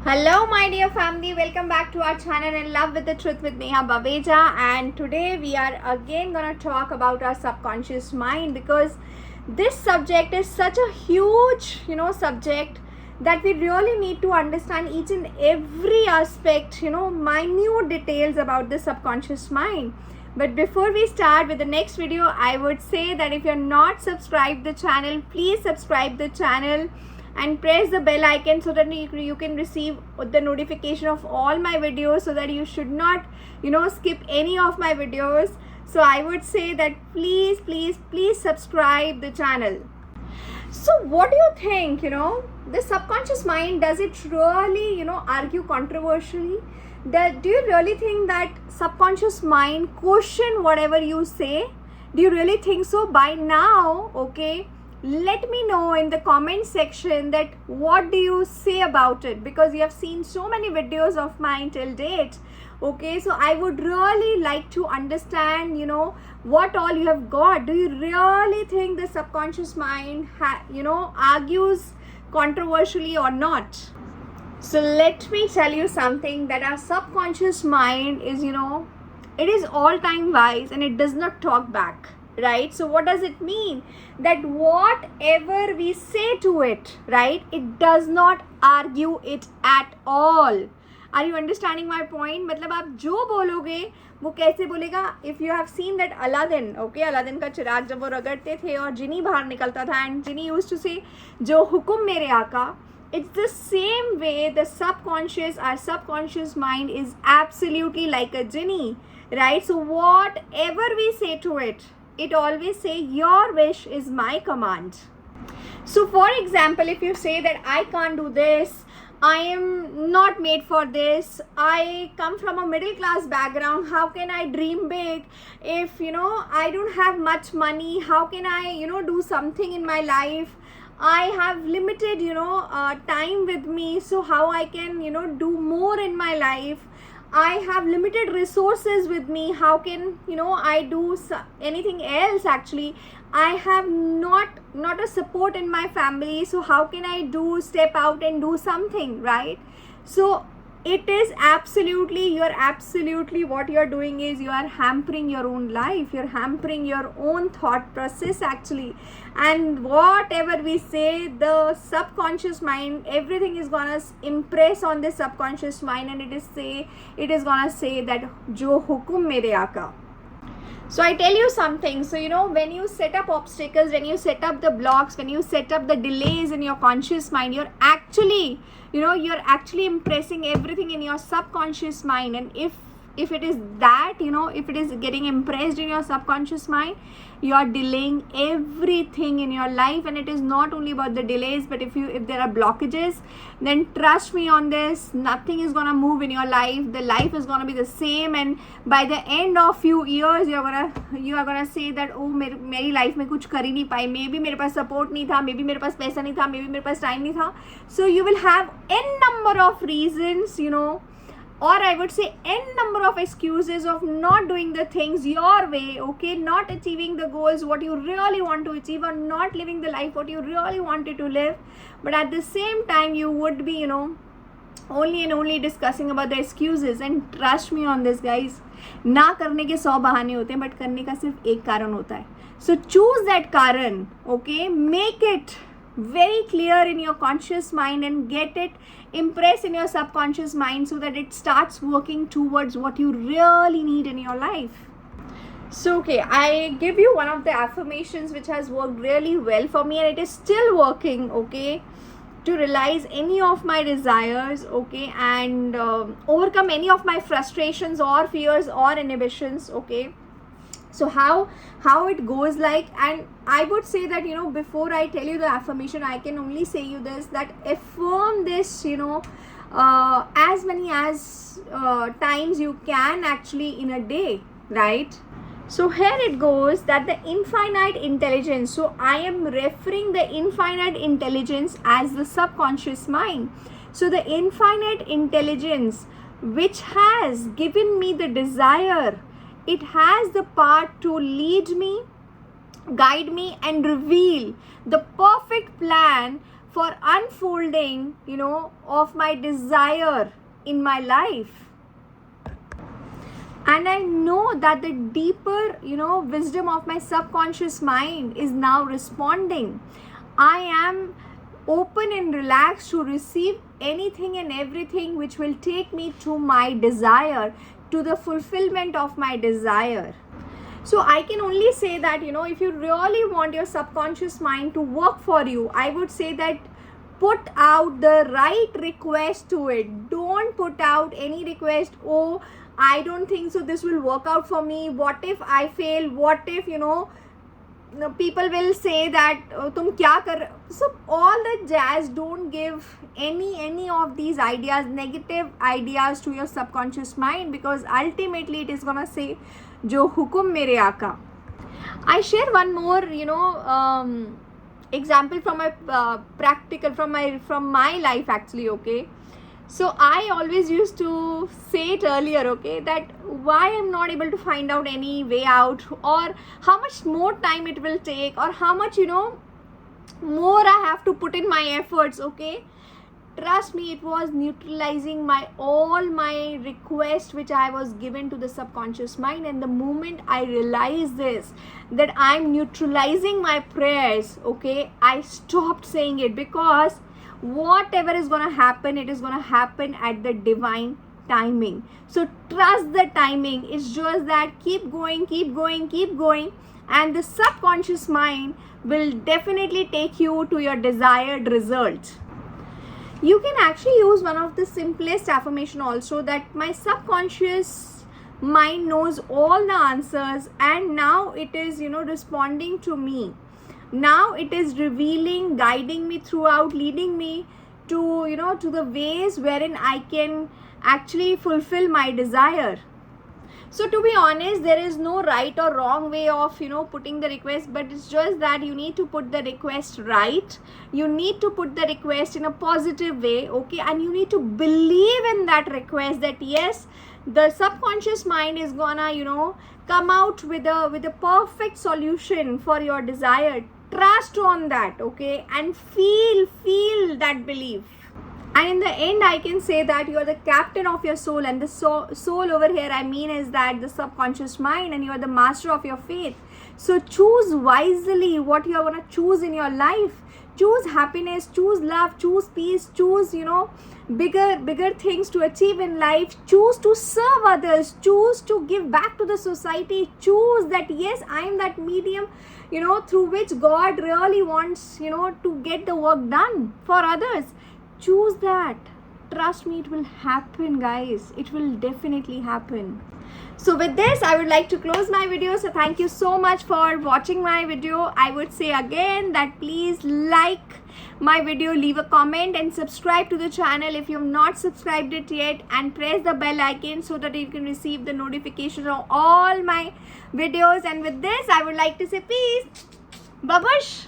Hello, my dear family. Welcome back to our channel In Love with the Truth with Neha Babeja. And today we are again gonna talk about our subconscious mind, because this subject is such a huge, subject that we really need to understand each and every aspect, minute details about the subconscious mind. But before we start with the next video, I would say that if you're not subscribed the channel, please subscribe the channel and press the bell icon so that you can receive the notification of all my videos, so that you should not skip any of my videos. So I would say that please subscribe the channel. So what do you think, the subconscious mind, does it really argue controversially? Do you really think that subconscious mind question whatever you say? Do you really think so? By now, okay, let me know in the comment section that what do you say about it, because you have seen so many videos of mine till date. Okay, so I would really like to understand, what all you have got. Do you really think the subconscious mind argues controversially or not? So let me tell you something, that our subconscious mind is, it is all time wise and it does not talk back. Right? So what does it mean? That whatever we say to it, right, it does not argue it at all. Are you understanding my point? मतलब आप जो बोलोगे वो कैसे बोलेगा? If you have seen that Aladdin, okay, Aladdin का चिराग जब वो रगड़ते थे और जिनी बाहर निकलता था, and Jini used to say, जो हुक्म मेरे आका. It's the same way the our subconscious mind is absolutely like a genie, right? So whatever we say to it, it always say your wish is my command. So for example, if you say that I can't do this, I am not made for this, I come from a middle class background, how can I dream big? If I don't have much money, how can I do something in my life? I have limited time with me, so how I can do more in my life? I have limited resources with me, how can I do anything else? Actually, I have not a support in my family, so how can I step out and do something, right? So it is absolutely what you're doing is you are hampering your own life, you're hampering your own thought process actually. And whatever we say, the subconscious mind, everything is gonna impress on the subconscious mind, and it is gonna say that jo hukum mere aaka. So I tell you something, so when you set up obstacles, when you set up the blocks, when you set up the delays in your conscious mind, you're actually impressing everything in your subconscious mind. And if it is that, if it is getting impressed in your subconscious mind, you are delaying everything in your life. And it is not only about the delays, but if there are blockages, then trust me on this, nothing is gonna move in your life. The life is gonna be the same, and by the end of few years you are gonna say that oh मेरी life में कुछ कर ही नहीं पाई, maybe मेरे पास support नहीं था, maybe मेरे पास पैसा नहीं था, maybe मेरे पास time नहीं था. So you will have n number of reasons, or I would say n number of excuses of not doing the things your way, okay, not achieving the goals what you really want to achieve, or not living the life what you really wanted to live. But at the same time you would be only and only discussing about the excuses. And trust me on this guys, ना करने के 100 बहाने होते हैं, but करने का सिर्फ एक कारण होता है. So choose that कारण, okay, make it very clear in your conscious mind and get it impressed in your subconscious mind, so that it starts working towards what you really need in your life. So okay, I give you one of the affirmations which has worked really well for me, and it is still working, okay, to realize any of my desires, okay, and overcome any of my frustrations or fears or inhibitions, okay. So how it goes like, and I would say that before I tell you the affirmation, I can only say you this, that affirm this as many as times you can actually in a day, right? So here it goes, that the infinite intelligence, so I am referring the infinite intelligence as the subconscious mind. So the infinite intelligence which has given me the desire, it has the power to lead me, guide me, and reveal the perfect plan for unfolding, of my desire in my life. And I know that the deeper, wisdom of my subconscious mind is now responding. I am open and relaxed to receive anything and everything which will take me to my desire, to the fulfillment of my desire. So I can only say that, if you really want your subconscious mind to work for you, I would say that put out the right request to it. Don't put out any request, oh, I don't think so this will work out for me. What if I fail? What if, people will say that tum kya kar. So all the jazz, don't give any of these ideas, negative ideas to your subconscious mind, because ultimately it is gonna say jo hukum mere aaka. I share one more example from my practical from my life actually. Okay, so I always used to say it earlier, okay, that why I'm not able to find out any way out, or how much more time it will take, or how much more I have to put in my efforts. Okay, trust me, it was neutralizing all my requests which I was given to the subconscious mind. And the moment I realized this, that I'm neutralizing my prayers, okay, I stopped saying it, because whatever is going to happen, it is going to happen at the divine timing. So trust the timing. It's just that keep going, and the subconscious mind will definitely take you to your desired result. You can actually use one of the simplest affirmation also, that my subconscious mind knows all the answers, and now it is responding to me. Now it is revealing, guiding me throughout, leading me to to the ways wherein I can actually fulfill my desire. So to be honest, there is no right or wrong way of putting the request, but it's just that you need to put the request right. You need to put the request in a positive way, okay, and you need to believe in that request, that yes, the subconscious mind is gonna come out with a perfect solution for your desire. Trust on that, okay, and feel that belief. And in the end, I can say that you are the captain of your soul, and the soul over here, I mean, is that the subconscious mind, and you are the master of your faith. So choose wisely what you are going to choose in your life. Choose happiness, choose love, choose peace, choose bigger things to achieve in life. Choose to serve others, choose to give back to the society. Choose that yes, I am that medium through which God really wants to get the work done for others. Choose that. Trust me, it will happen, guys. It will definitely happen. So with this, I would like to close my video. So thank you so much for watching my video. I would say again that please like my video, leave a comment, and subscribe to the channel if you have not subscribed it yet, and press the bell icon so that you can receive the notification of all my videos. And with this, I would like to say peace. Babush.